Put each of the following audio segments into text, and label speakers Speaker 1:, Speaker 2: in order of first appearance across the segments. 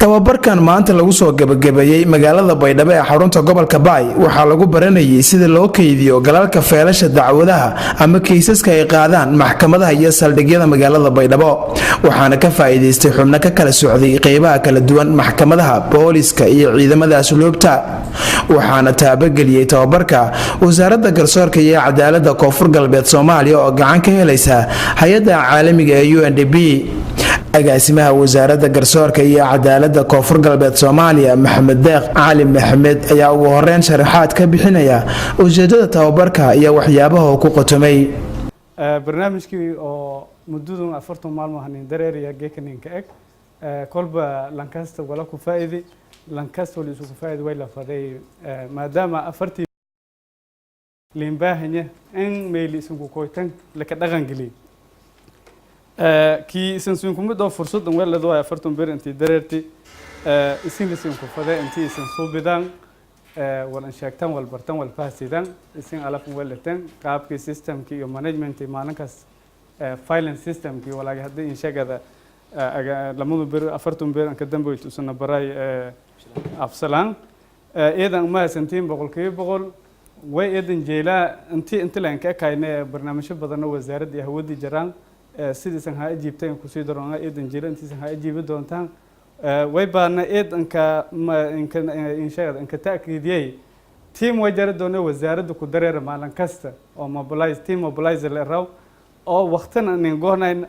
Speaker 1: tababarkan maanta lagu soo gabagabeeyay magaalada Baydhabo ee xarunta gobolka Baay waxaa lagu baranayay sida loo keydiyo galalka feelasha dacwadaha ama kiisaska ay qaadaan maxkamadaha iyo saldhigyada magaalada Baydhabo waxaana ka faa'iideystay xubno ka kala socday qeybaha kala duwan maxkamadaha booliska iyo ciidamada asluubta waxaana taabageliyay tababarka wasaaradda garsoorka iyo cadaaladda Koonfur Galbeed Soomaaliya oo gacan ka helaysa hay'adda caalamiga ee UNDP agaasimaha wasaaradda garsoorka iyo cadaaladda Koonfur Galbeed Soomaaliya Maxamed Deeq Cali Maxamed ayaa ugu horeyn sharaxaad ka bixinaya ujeedada tababarka iyo waxyaabaha uu ku qotomay
Speaker 2: barnaamijkii oo muddo 40 maalmo hanin dareeriya geekaninka eg kolba lankasta wala ku faa'iiday lankasta wali isku faa'iiday way la faday maadaama 40 limbahanya in meel isugu kooytan la ka dhaqan galay kii isan kumid oo fursad aan weelado 40 bir intii dareerti isin ku faday intii isan soo bidaan wala sheegtan wal bartan wal faasidan isin alaf weelatan qaabkii systemkii iyo managementii maalinkaas finance systemkii walaga hadii in sheegada lamadu bir 40 bir ka dambeeyay usana baray afsalan eedan ma santiin boqol way eedan jeela intii laan ka kaynay barnaamijyo badan oo wasaaradda hawadii jiraan sidii ha ajiibteen ku sii daroona eedan jeela intii ha ajiibi doontaan way baana eedanka in sheegada in ka taakiidiyay team wajara doona wasaaradda ku dareer maalin kasta oo mobilize la raw oo waqtan aan go'nayn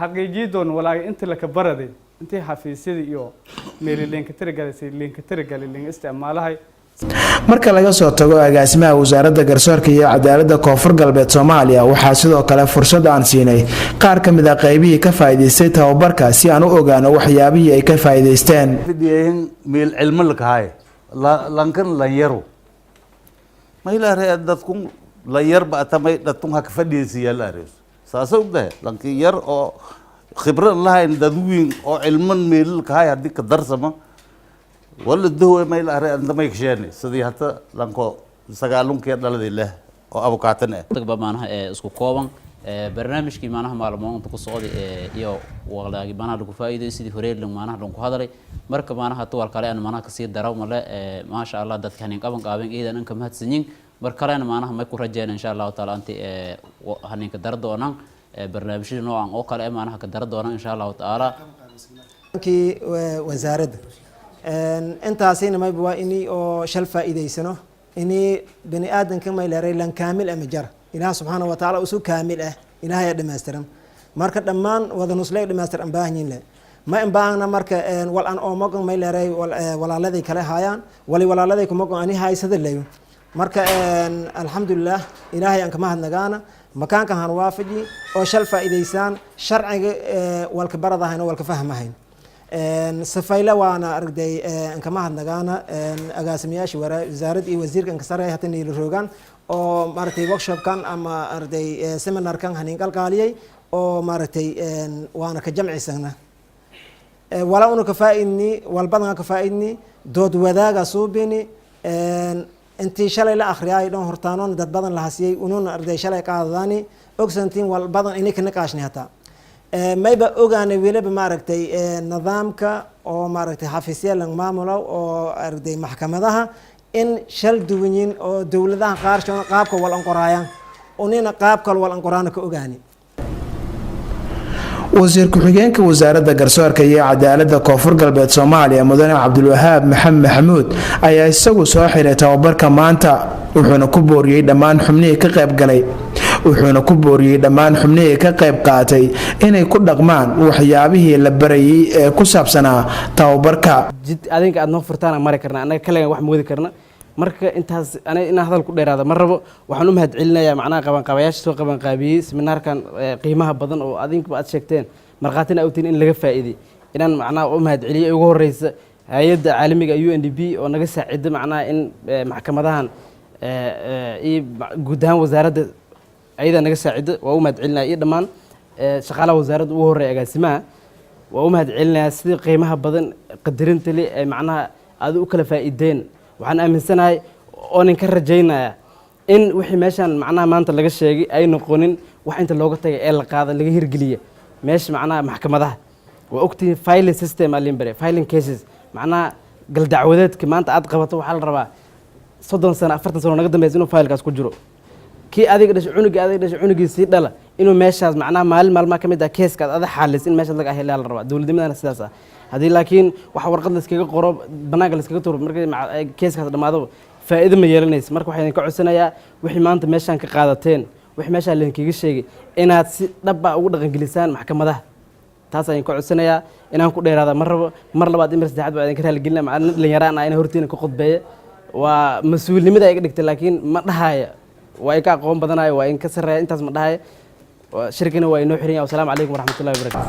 Speaker 2: xaqiijiyo doon walaaga inta la ka baraday intii xafiisyada iyo meeleenka tiragalay isticmaalahay
Speaker 1: marka laga soo tago agaasimaha wasaaradda garsoorka iyo cadaaladda Koonfur Galbeed Soomaaliya waxaa sidoo kale fursad aan siinay qaar ka mid ah qaybihii ka faa'iideystay tababarka si aan u ogaano waxyaabihii ay ka faa'iideysteen
Speaker 3: meel cilmi la kahay lankan la yaro ma ilaahay dadku la yarba atamay dadku ha ka fadhiisiyaa la arees saasoo dah lankan yar oo khibrad lahayn dadwin oo cilman meel kahay hadii ka darsama wala daway ma ilaahay andamay kasheen sidii hata lanko sagaalunka dhaladii leh oo abukaatan ah
Speaker 4: tagba maanaha isku kooban barnaamijkii maanaha maalmood ku socday iyo waqtiga maanaha lagu faa'iideeyay sidii horeeyay maanaha lagu hadalay marka maanaha tool kale aan maanaha ka sii daraw male ma sha Allah dadka hanin qaban eedan ka mahadsanyin mar kale maanaha ma ku rajeen insha Allah taala anti hanin ka dar doonaan barnaamijyo noocan oo kale maanaha ka dar doonaan insha Allah taala
Speaker 5: ki wasaaradda intaasina ma baa inii oo shal faa'iideysano inii bani aadanka ma ilaahay lan kaamil ama jar ilaah subhanahu wa ta'ala usu kaamil ah ilaahay dhameystiran marka dhammaan wada nuslay dhameystiran baahanyiin ma in baahna marka wal aan oo magan ma ilaahay walaaladii kale hayaan walaaladii kuma go ani haysada leeyo marka alxamdulillah ilaahay aan kama hadnagaana makaanka han waafaji oo shal faa'iideysan sharciga walka baradahayna walka fahmahayn safayla waana aragday kama hadnagaana agaasimayaasha wasaaradda iyo wasiirka ka sareeya hatan ila roogan oo maartay workshop kan ama arday seminar kan hanin qalqaaliyay oo maartay waana ka jamcisana wala unu ka faa'iidni walbadan ka faa'iidni dood wadaaga suubini intii shalay la akhriyay dhan hortaanon dad badan la hasiyay ununa arday shalay qaadani ogsantiin walbadan inay ka naqaashni hata mayba ogaanay weliba maaragtay nidaamka oo maaragtay xafiisyada maamulo oo arday maxkamadaha in shal duwaniin oo dawladaha qaarkood qaabka wal anqorayaan unina qaabka wal anqorana ka ogaani
Speaker 1: wasiir ku-xigeenka wasaaradda garsoorka iyo cadaaladda Koonfur Galbeed Soomaaliya Mudane Cabdulwahaab Maxamed Maxamuud ayaa isagu soo xiray tababarka maanta wuxuuna ku booriyay dhammaan xubnihii ka qayb qaatay inay ku dhaqmaan waxyaabihii la barayay ee ku saabsanaa tababarka
Speaker 6: adinka aad noo furtaan mari karna anaga kale wax moodi karna marka intaas ina hadal ku dheeraada ma rabo waxaan u mahad celinayaa macnaha qabanqaabayaasha soo qabanqaabiyay seminaarkan qiimaha badan oo adinku aad sheegteen marqaatina awtiin in laga faa'iiday inaan macnaha u mahad celiyay ugu horeysa hay'adda caalamiga UNDP oo naga saacido macnaha in maxkamadahan guud ahaan wasaaradda ayada naga saacido waa u mahad celinaa iyo dhammaan shaqaalaha wasaaradda ugu horeeya agaasimaha waa u mahad celinayaa sidii qiimaha badan qadarinta leh ee macnaha aad u kala faa'iideen waxaan aaminsanahay oo ninka rajaynaya in wixii meeshan macnaha maanta laga sheegay ay noqonin wax inta looga tagay ee la qaada laga hirgeliya meesha macnaha maxkamadaha waa ogtihiin filing system aa liin bare filing cases macnaha galdacwadeedka maanta aad qabato waxaa la rabaa 30 sano 40 sano naga dambaysa inuu faylkaas ku jiro kii adiga dhashay cunugiisii dhala inuu meeshaas macnaha maalmaha ka mid ah keeska aad xaalis in meeshaas laga helaa la rabaa dowladnimadana sidaas ah haddii laakiin waxa warqad la iskaga qoro banaanka la iskaga tuuro markay keeskaas dhammaado faa'iido ma yeelanayso marka waxaan idinka codsanayaa wixii maanta meeshaan ka qaadateen wixii meeshaan idinkaga sheegay inaad si dhab ah ugu dhaqangelisaan maxkamadaha taas ayaan ka codsanayaa inaan ku dheeraada mar rabo mar labaad in mar saddexaad baa idinka raaligelinaya macallin dhalinyaraan ah inaan hortiina ka khudbeeyo waa mas-uulnimada iga dhigtay laakiin ma dhahaya waa in ka aqoon badanayo waa in ka sarreeya intaas ma dhahaya shirkina waa inoo xiran yahay wasalaamu calaykum waraxmatullahi wabarakatu